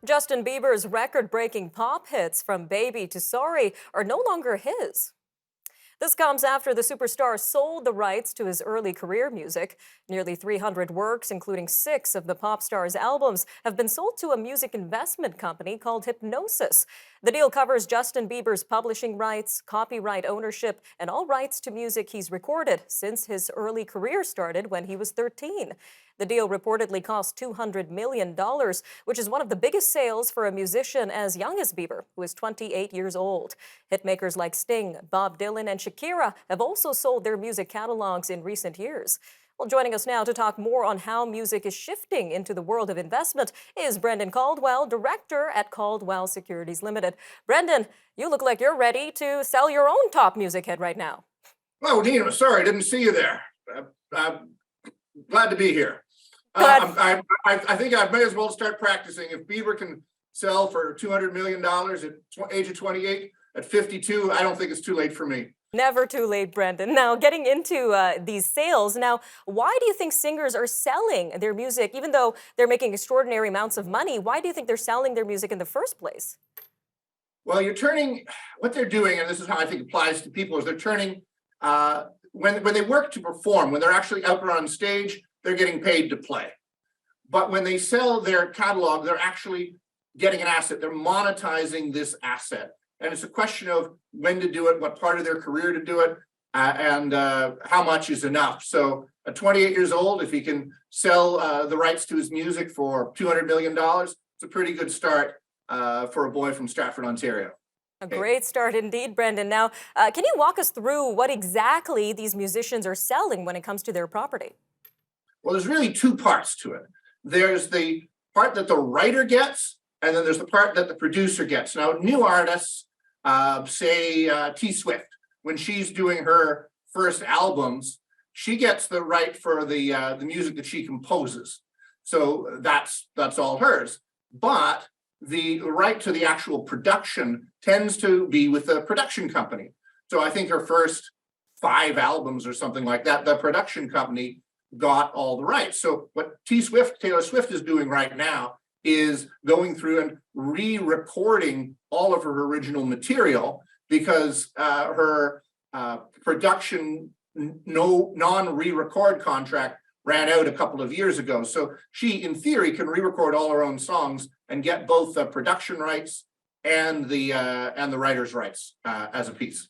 Justin Bieber's record-breaking pop hits from Baby to Sorry are no longer his. This comes after the superstar sold the rights to his early career music. Nearly 300 works, including 6 of the pop star's albums, have been sold to a music investment company called Hypnosis. The deal covers Justin Bieber's publishing rights, copyright ownership, and all rights to music he's recorded since his early career started when he was 13. The deal reportedly cost $200 million, which is one of the biggest sales for a musician as young as Bieber, who is 28 years old. Hitmakers like Sting, Bob Dylan, and Shakira have also sold their music catalogs in recent years. Well, joining us now to talk more on how music is shifting into the world of investment is Brendan Caldwell, director at Caldwell Securities Ltd. Brendan, you look like you're ready to sell your own top music hit right now. Oh, Nima, sorry, didn't see you there. I'm glad to be here. I think I may as well start practicing. If Bieber can sell for $200 million at age of 28, at 52, I don't think it's too late for me. Never too late, Brendan. Now, getting into these sales, now, why do you think singers are selling their music, even though they're making extraordinary amounts of money? Why do you think they're selling their music in the first place? Well, what they're doing, and this is how I think it applies to people, is they're turning, when they work to perform, when they're actually out there on stage, they're getting paid to play. But when they sell their catalog, they're actually getting an asset. They're monetizing this asset. And it's a question of when to do it, what part of their career to do it, and how much is enough. So at 28 years old, if he can sell the rights to his music for $200 million, it's a pretty good start for a boy from Stratford, Ontario. A great start indeed, Brendan. Now, can you walk us through what exactly these musicians are selling when it comes to their property? Well, there's really 2 parts to it. There's the part that the writer gets, and then there's the part that the producer gets. Now, new artists, say T Swift, when she's doing her first albums, she gets the right for the music that she composes. So that's all hers. But the right to the actual production tends to be with the production company. So I think her first 5 albums or something like that, the production company got all the rights. So what Taylor Swift is doing right now is going through and re-recording all of her original material because her production non-re-record contract ran out a couple of years ago. So she, in theory, can re-record all her own songs and get both the production rights and the writer's rights as a piece.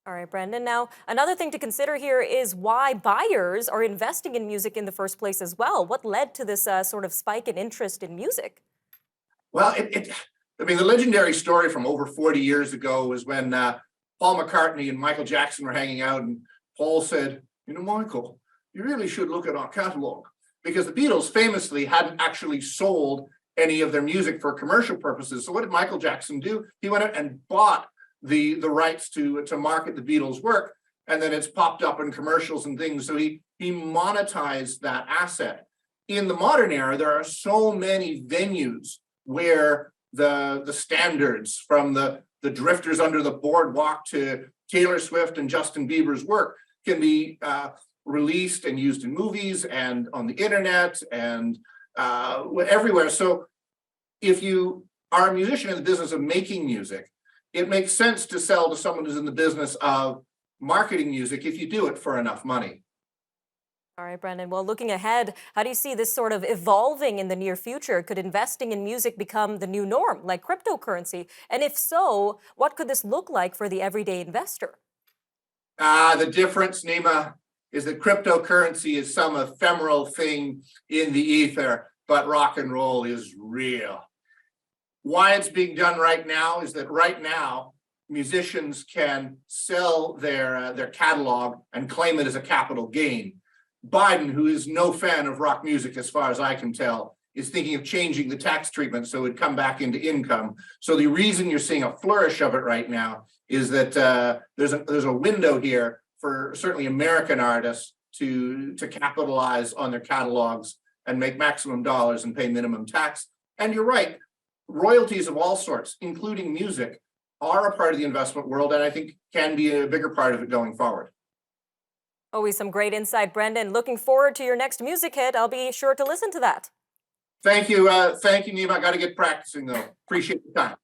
All right, Brendan. Now, another thing to consider here is why buyers are investing in music in the first place as well. What led to this sort of spike in interest in music? Well, the legendary story from over 40 years ago was when Paul McCartney and Michael Jackson were hanging out, and Paul said, Michael, you really should look at our catalog, because the Beatles famously hadn't actually sold any of their music for commercial purposes. So what did Michael Jackson do? He went out and bought the rights to market the Beatles' work, and then it's popped up in commercials and things. So he monetized that asset. In the modern era, there are so many venues where the standards, from the drifters under the boardwalk to Taylor Swift and Justin Bieber's work, can be released and used in movies and on the internet and everywhere. So if you are a musician in the business of making music, it makes sense to sell to someone who's in the business of marketing music if you do it for enough money. All right, Brendan. Well, looking ahead, how do you see this sort of evolving in the near future? Could investing in music become the new norm, like cryptocurrency? And if so, what could this look like for the everyday investor? The difference, Nima, is that cryptocurrency is some ephemeral thing in the ether, but rock and roll is real. Why it's being done right now is that right now, musicians can sell their catalog and claim it as a capital gain. Biden, who is no fan of rock music, as far as I can tell, is thinking of changing the tax treatment so it would come back into income. So the reason you're seeing a flourish of it right now is that there's a window here for certainly American artists to capitalize on their catalogs and make maximum dollars and pay minimum tax. And you're right, royalties of all sorts, including music, are a part of the investment world, and I think can be a bigger part of it going forward. Always some great insight, Brendan. Looking forward to your next music hit. I'll be sure to listen to that. Thank you, Nima. I got to get practicing though. Appreciate the time.